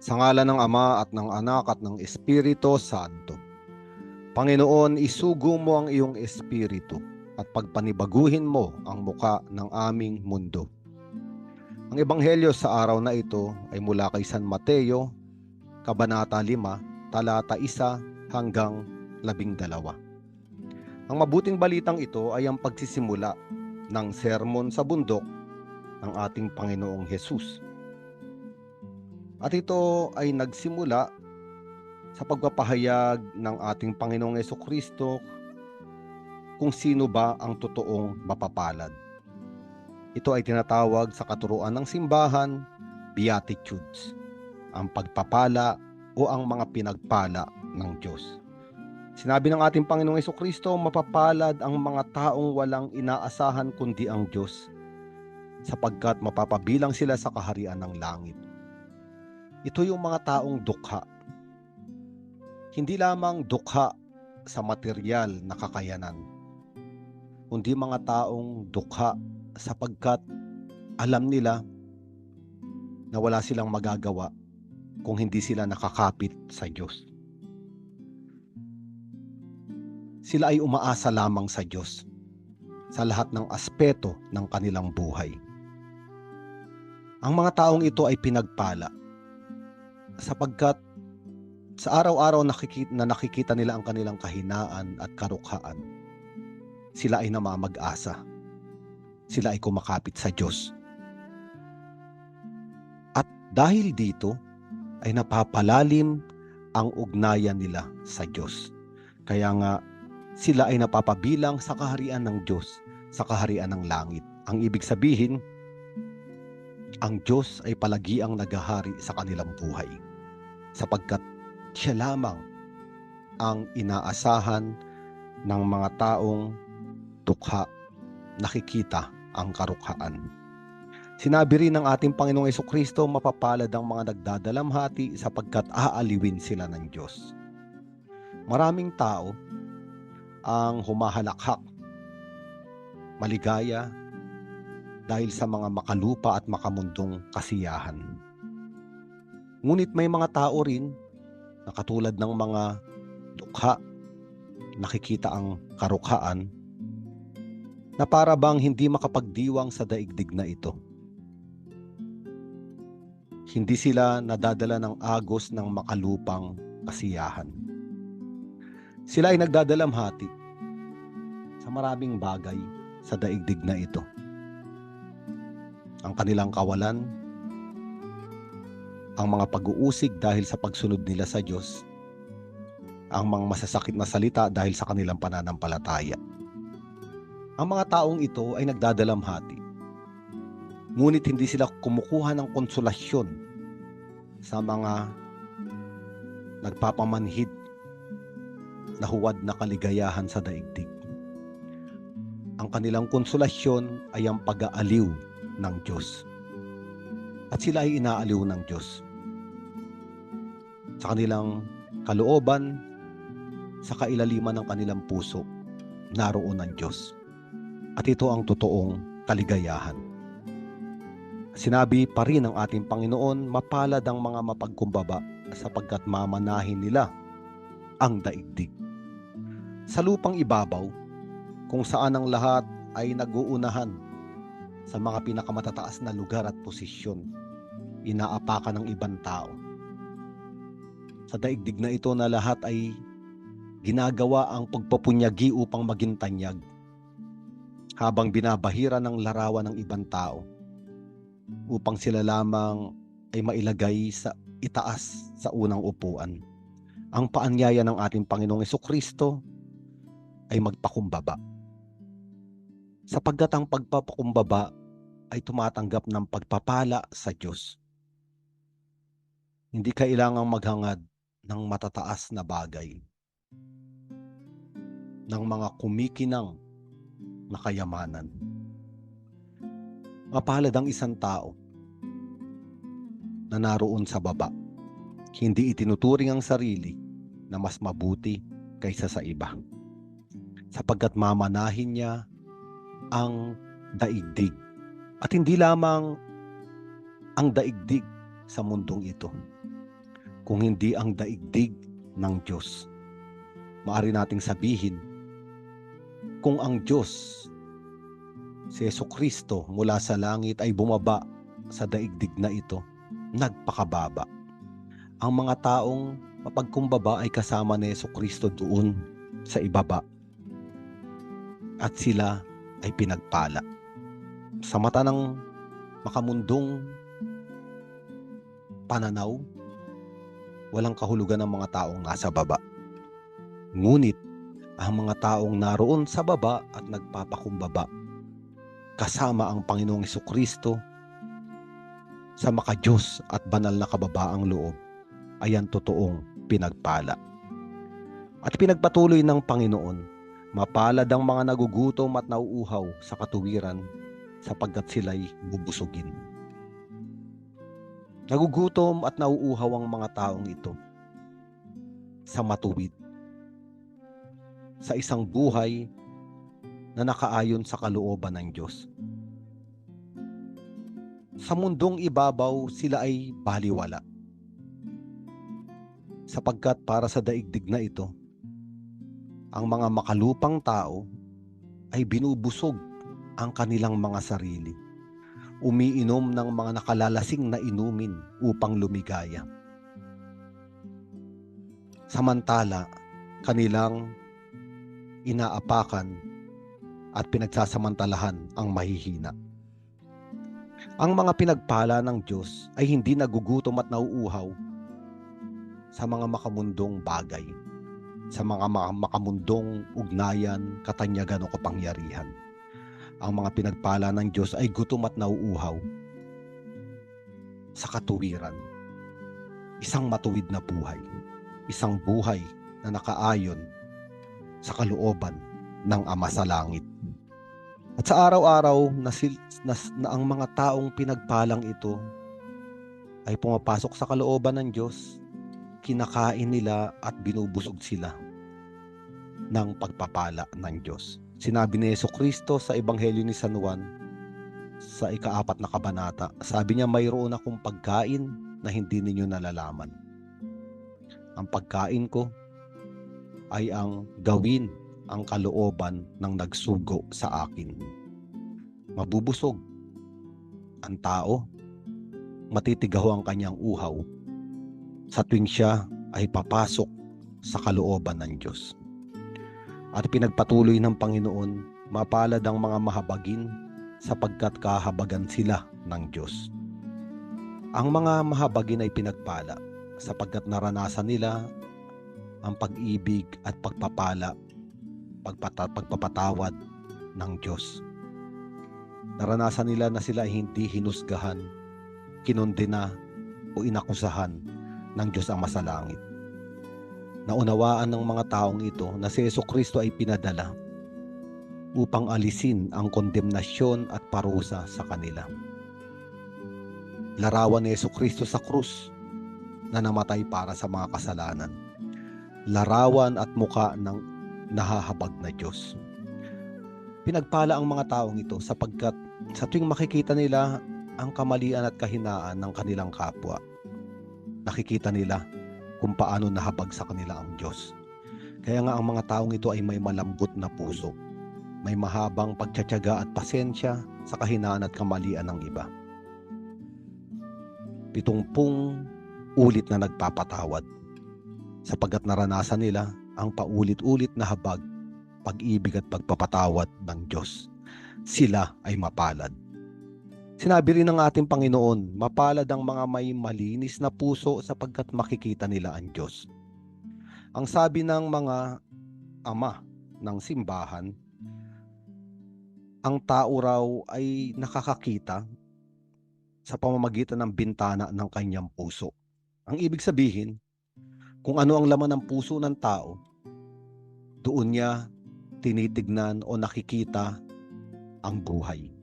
Sa ngalan ng Ama at ng Anak at ng Espiritu Santo. Panginoon, isugo mo ang iyong Espiritu at pagpanibaguhin mo ang muka ng aming mundo. Ang Ebanghelyo sa araw na ito ay mula kay San Mateo, Kabanata 5, talata 1 hanggang 12. Ang mabuting balitang ito ay ang pagsisimula ng sermon sa bundok ng ating Panginoong Hesus. At ito ay nagsimula sa pagpapahayag ng ating Panginoong Jesucristo kung sino ba ang totoong mapapalad. Ito ay tinatawag sa katuruan ng simbahan, Beatitudes, ang pagpapala o ang mga pinagpala ng Diyos. Sinabi ng ating Panginoong Jesucristo, mapapalad ang mga taong walang inaasahan kundi ang Diyos, sapagkat mapapabilang sila sa kaharian ng langit. Ito yung mga taong dukha. Hindi lamang dukha sa material na kakayanan, kundi mga taong dukha sapagkat alam nila na wala silang magagawa kung hindi sila nakakapit sa Diyos. Sila ay umaasa lamang sa Diyos sa lahat ng aspeto ng kanilang buhay. Ang mga taong ito ay pinagpala sapagkat sa araw-araw na nakikita nila ang kanilang kahinaan at karukhaan, sila ay namamag-asa. Sila ay kumakapit sa Diyos. At dahil dito ay napapalalim ang ugnayan nila sa Diyos. Kaya nga sila ay napapabilang sa kaharian ng Diyos, sa kaharian ng langit. Ang ibig sabihin, ang Diyos ay palagiang naghahari sa kanilang buhay, sapagkat Siya lamang ang inaasahan ng mga taong dukha, nakikita ang karukhaan. Sinabi rin ng ating Panginoong Jesucristo, mapapalad ang mga nagdadalamhati sapagkat aaliwin sila ng Diyos. Maraming tao ang humahalakhak, maligaya dahil sa mga makalupa at makamundong kasiyahan. Ngunit may mga tao rin na katulad ng mga dukha, nakikita ang karukhaan, na para bang hindi makapagdiwang sa daigdig na ito. Hindi sila nadadala ng agos ng makalupang kasiyahan. Sila ay nagdadalamhati sa maraming bagay sa daigdig na ito. Ang kanilang kawalan, ang mga pag-uusig dahil sa pagsunod nila sa Diyos, ang mga masasakit na salita dahil sa kanilang pananampalataya. Ang mga taong ito ay nagdadalamhati, ngunit hindi sila kumukuha ng konsolasyon sa mga nagpapamanhid na huwad na kaligayahan sa daigdig. Ang kanilang konsolasyon ay ang pag-aaliw ng Diyos. At sila ay inaaliw ng Diyos. Sa kanilang kalooban, sa kailaliman ng kanilang puso, naroon ang Diyos. At ito ang totoong kaligayahan. Sinabi pa rin ng ating Panginoon, mapalad ang mga mapagkumbaba sapagkat mamanahin nila ang daigdig. Sa lupang ibabaw, kung saan ang lahat ay nag-uunahan sa mga pinakamatataas na lugar at posisyon, inaapakan ng ibang tao. Sa daigdig na ito na lahat ay ginagawa ang pagpapunyagi upang maging tanyag, habang binabahira ng larawan ng ibang tao upang sila lamang ay mailagay sa itaas sa unang upuan. Ang paanyaya ng ating Panginoong Jesucristo ay magpakumbaba, sapagkat ang pagpapakumbaba ay tumatanggap ng pagpapala sa Diyos. Hindi kailangang maghangad ng matataas na bagay, ng mga kumikinang na kayamanan. Mapalad ang isang tao na naroon sa baba, hindi itinuturing ang sarili na mas mabuti kaysa sa iba, sapagkat mamanahin niya ang daigdig. At hindi lamang ang daigdig sa mundong ito, kung hindi ang daigdig ng Diyos. Maaari nating sabihin, kung ang Diyos, si Jesucristo mula sa langit ay bumaba sa daigdig na ito, nagpakababa. Ang mga taong mapagkumbaba ay kasama ni Jesucristo doon sa ibaba. At sila ay pinagpala. Sa mata ng makamundong pananaw, walang kahulugan ng mga taong nasa baba. Ngunit, ang mga taong naroon sa baba at nagpapakumbaba, kasama ang Panginoong Jesucristo sa makadiyos at banal na kababaang loob, ay ang totoong pinagpala. At pinagpatuloy ng Panginoon, mapalad ang mga nagugutom at nauuhaw sa katuwiran, sapagkat sila'y bubusugin. Nagugutom at nauuhaw ang mga taong ito sa matuwid, sa isang buhay na nakaayon sa kalooban ng Diyos. Sa mundong ibabaw, sila ay baliwala, sapagkat para sa daigdig na ito, ang mga makalupang tao ay binubusog ang kanilang mga sarili, umiinom ng mga nakalalasing na inumin upang lumigaya. Samantala, kanilang inaapakan at pinagsasamantalahan ang mahihina. Ang mga pinagpala ng Diyos ay hindi nagugutom at nauuhaw sa mga makamundong bagay, sa mga makamundong ugnayan, katanyagan o kapangyarihan. Ang mga pinagpala ng Diyos ay gutom at nauuhaw sa katuwiran. Isang matuwid na buhay. Isang buhay na nakaayon sa kalooban ng Ama sa langit. At sa araw-araw na ang mga taong pinagpalang ito ay pumapasok sa kalooban ng Diyos, kinakain nila at binubusog sila ng pagpapala ng Diyos. Sinabi ni Jesucristo sa Ebanghelyo ni San Juan sa 4 na kabanata, sabi niya, mayroon akong pagkain na hindi ninyo nalalaman. Ang pagkain ko ay ang gawin ang kalooban ng nagsugo sa akin. Mabubusog ang tao, matitigaw ang kanyang uhaw sa tuwing siya ay papasok sa kalooban ng Diyos. At pinagpatuloy ng Panginoon, mapalad ang mga mahabagin sapagkat kahabagan sila ng Diyos. Ang mga mahabagin ay pinagpala sapagkat naranasan nila ang pag-ibig at pagpapala, pagpapatawad ng Diyos. Naranasan nila na sila ay hindi hinusgahan, kinondena o inakusahan ng Diyos Ama sa langit. Naunawaan ng mga taong ito na si Jesucristo ay pinadala upang alisin ang kondemnasyon at parusa sa kanila. Larawan ni Jesucristo sa krus na namatay para sa mga kasalanan. Larawan at muka ng nahahabag na Diyos. Pinagpala ang mga taong ito sapagkat sa tuwing makikita nila ang kamalian at kahinaan ng kanilang kapwa, nakikita nila kung paano nahabag sa kanila ang Diyos. Kaya nga ang mga taong ito ay may malambot na puso, may mahabang pagtsatsaga at pasensya sa kahinaan at kamalian ng iba. 70 ulit na nagpapatawad, sapagkat naranasan nila ang paulit-ulit na habag, pag-ibig at pagpapatawad ng Diyos. Sila ay mapalad. Sinabi rin ng ating Panginoon, mapalad ang mga may malinis na puso sapagkat makikita nila ang Diyos. Ang sabi ng mga ama ng simbahan, ang tao raw ay nakakakita sa pamamagitan ng bintana ng kanyang puso. Ang ibig sabihin, kung ano ang laman ng puso ng tao, doon niya tinitignan o nakikita ang buhay.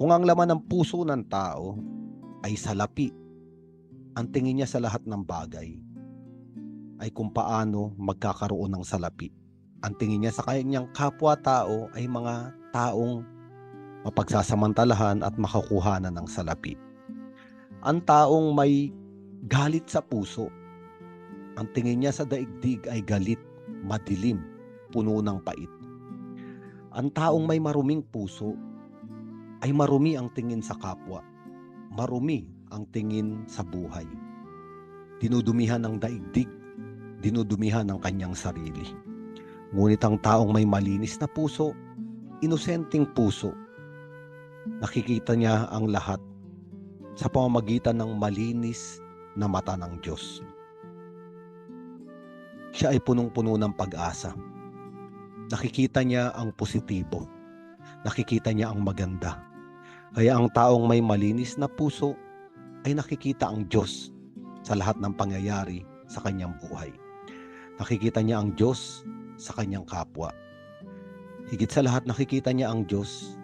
Kung ang laman ng puso ng tao ay salapi, ang tingin niya sa lahat ng bagay ay kung paano magkakaroon ng salapi. Ang tingin niya sa kanyang kapwa-tao ay mga taong mapagsasamantalahan at makakuhanan ng salapi. Ang taong may galit sa puso Ang tingin niya sa daigdig ay galit, madilim, puno ng pait. Ang taong may maruming puso ay marumi ang tingin sa kapwa, marumi ang tingin sa buhay. Dinudumihan ng daigdig, dinudumihan ng kanyang sarili. Ngunit ang taong may malinis na puso, inosenteng puso, nakikita niya ang lahat sa pamamagitan ng malinis na mata ng Diyos. Siya ay punong-puno ng pag-asa. Nakikita niya ang positibo. Nakikita niya ang maganda. Kaya ang taong may malinis na puso ay nakikita ang Diyos sa lahat ng pangyayari sa kanyang buhay. Nakikita niya ang Diyos sa kanyang kapwa. Higit sa lahat, nakikita niya ang Diyos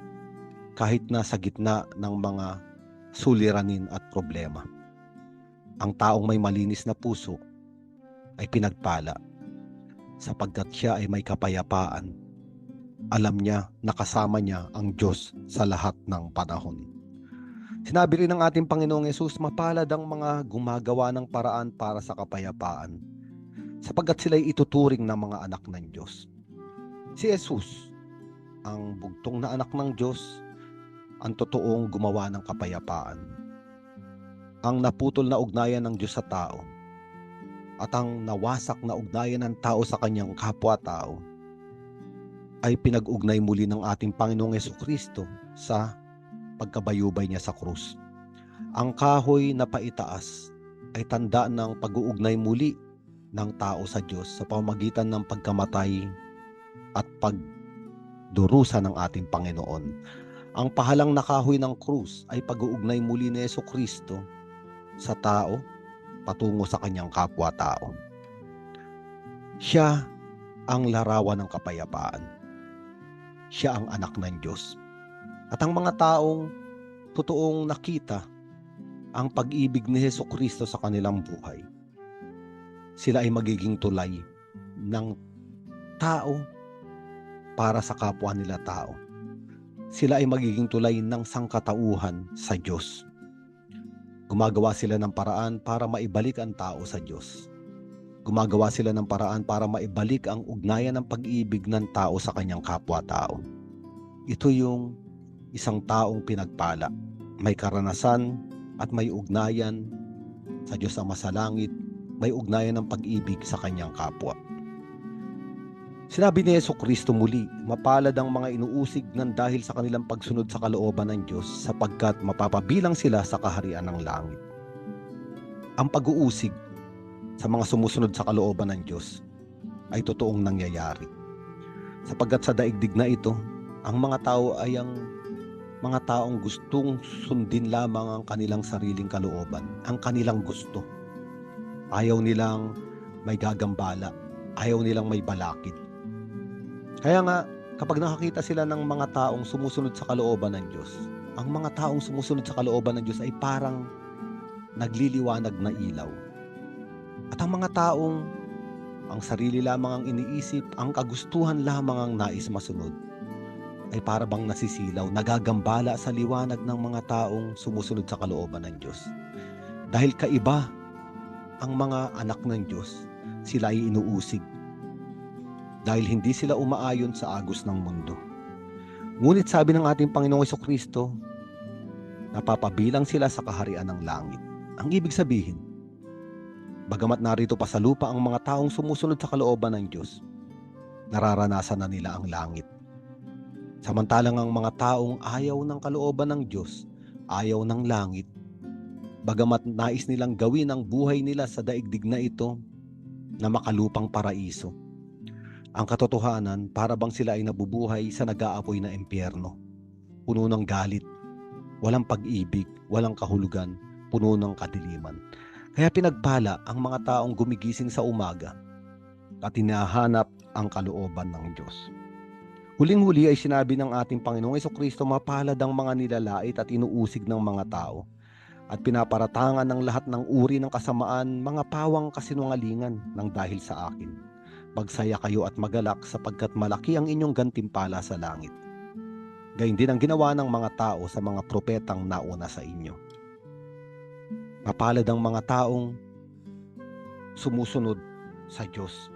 kahit na sa gitna ng mga suliranin at problema. Ang taong may malinis na puso ay pinagpala sapagkat siya ay may kapayapaan. Alam niya na kasama niya ang Diyos sa lahat ng panahon. Sinabi rin ng ating Panginoong Yesus, mapalad ang mga gumagawa ng paraan para sa kapayapaan, sapagkat sila'y ituturing na mga anak ng Diyos. Si Jesus, ang bugtong na anak ng Diyos, ang totoong gumawa ng kapayapaan. Ang naputol na ugnayan ng Diyos sa tao at ang nawasak na ugnayan ng tao sa kanyang kapwa-tao ay pinag-ugnay muli ng ating Panginoong Jesucristo sa pagkabayubay niya sa krus. Ang kahoy na paitaas ay tanda ng pag-uugnay muli ng tao sa Diyos sa pamamagitan ng pagkamatay at pagdurusa ng ating Panginoon. Ang pahalang na kahoy ng krus ay pag-uugnay muli ni Jesucristo sa tao patungo sa kanyang kapwa-tao. Siya ang larawan ng kapayapaan. Siya ang anak ng Diyos. At ang mga taong totoong nakita ang pag-ibig ni Jesucristo sa kanilang buhay, sila ay magiging tulay ng tao para sa kapwa nila tao. Sila ay magiging tulay ng sangkatauhan sa Diyos. Gumagawa sila ng paraan para maibalik ang tao sa Diyos. Gumagawa sila ng paraan para maibalik ang ugnayan ng pag-ibig ng tao sa kanyang kapwa-tao. Ito yung isang taong pinagpala, may karanasan at may ugnayan sa Diyos Ama sa langit, may ugnayan ng pag-ibig sa kanyang kapwa. Sinabi ni Jesucristo muli, mapalad ang mga inuusig ng dahil sa kanilang pagsunod sa kalooban ng Diyos, sapagkat mapapabilang sila sa kaharian ng langit. Ang pag-uusig sa mga sumusunod sa kalooban ng Diyos ay totoong nangyayari. Sapagkat sa daigdig na ito, ang mga tao ay ang mga taong gustong sundin lamang ang kanilang sariling kalooban, ang kanilang gusto. Ayaw nilang may gagambala, ayaw nilang may balakid. Kaya nga, kapag nakakita sila ng mga taong sumusunod sa kalooban ng Diyos, ang mga taong sumusunod sa kalooban ng Diyos ay parang nagliliwanag na ilaw. At ang mga taong ang sarili lamang ang iniisip, ang kagustuhan lamang ang nais masunod, ay para bang nasisilaw, nagagambala sa liwanag ng mga taong sumusunod sa kalooban ng Diyos. Dahil kaiba ang mga anak ng Diyos, sila ay inuusig. Dahil hindi sila umaayon sa agos ng mundo. Ngunit sabi ng ating Panginoong Jesucristo, napapabilang sila sa kaharian ng langit. Ang ibig sabihin, bagamat narito pa sa lupa ang mga taong sumusunod sa kalooban ng Diyos, nararanasan na nila ang langit. Samantalang ang mga taong ayaw ng kalooban ng Diyos, ayaw ng langit, bagamat nais nilang gawin ang buhay nila sa daigdig na ito na makalupang paraiso, ang katotohanan, para bang sila ay nabubuhay sa nag-aapoy na impyerno, puno ng galit, walang pag-ibig, walang kahulugan, puno ng kadiliman. Kaya pinagpala ang mga taong gumigising sa umaga at hinahanap ang kalooban ng Diyos. Huling-huli ay sinabi ng ating Panginoong Jesucristo, mapalad ang mga nilalait at inuusig ng mga tao at pinaparatangan ng lahat ng uri ng kasamaan, mga pawang kasinungalingan ng dahil sa akin. Magsaya kayo at magalak sapagkat malaki ang inyong gantimpala sa langit. Gayun din ang ginawa ng mga tao sa mga propetang nauna sa inyo. Mapalad ang mga taong sumusunod sa Diyos.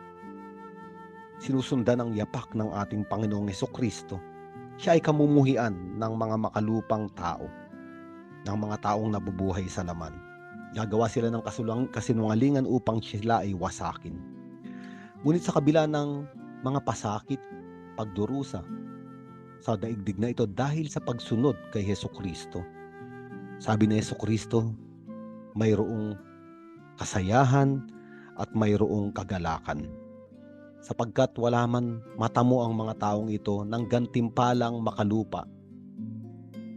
Sinusundan ang yapak ng ating Panginoong Hesukristo. Siya ay kamumuhian ng mga makalupang tao, ng mga taong nabubuhay sa laman. Gagawa sila ng kasinungalingan upang sila ay wasakin. Ngunit sa kabila ng mga pasakit, pagdurusa sa daigdig na ito dahil sa pagsunod kay Hesukristo, sabi ni Hesukristo, mayroong kasayahan at mayroong kagalakan. Sapagkat wala man matamo ang mga taong ito ng gantimpalang makalupa.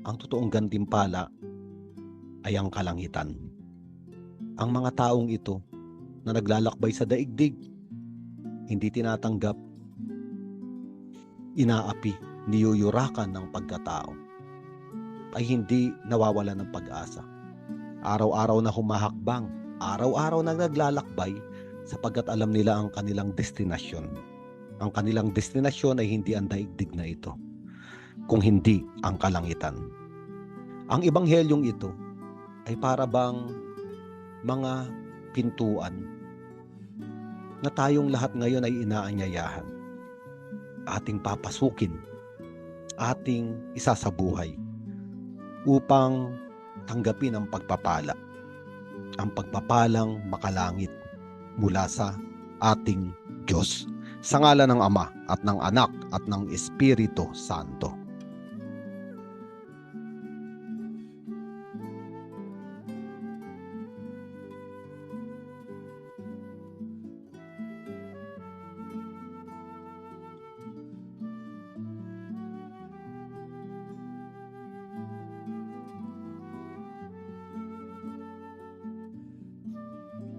Ang totoong gantimpala ay ang kalangitan. Ang mga taong ito na naglalakbay sa daigdig, hindi tinatanggap, inaapi, niyuyurakan ng pagkatao, ay hindi nawawalan ng pag-asa. Araw-araw na humahakbang, araw-araw na naglalakbay, sapagkat alam nila ang kanilang destinasyon. Ang kanilang destinasyon ay hindi ang daigdig na ito, kung hindi ang kalangitan. Ang ebanghelyong ito ay para bang mga pintuan na tayong lahat ngayon ay inaanyayahan. Ating papasukin, ating isasabuhay upang tanggapin ang pagpapala, ang pagpapalang makalangit mula sa ating Diyos. Sa ngalan ng Ama at ng Anak at ng Espiritu Santo.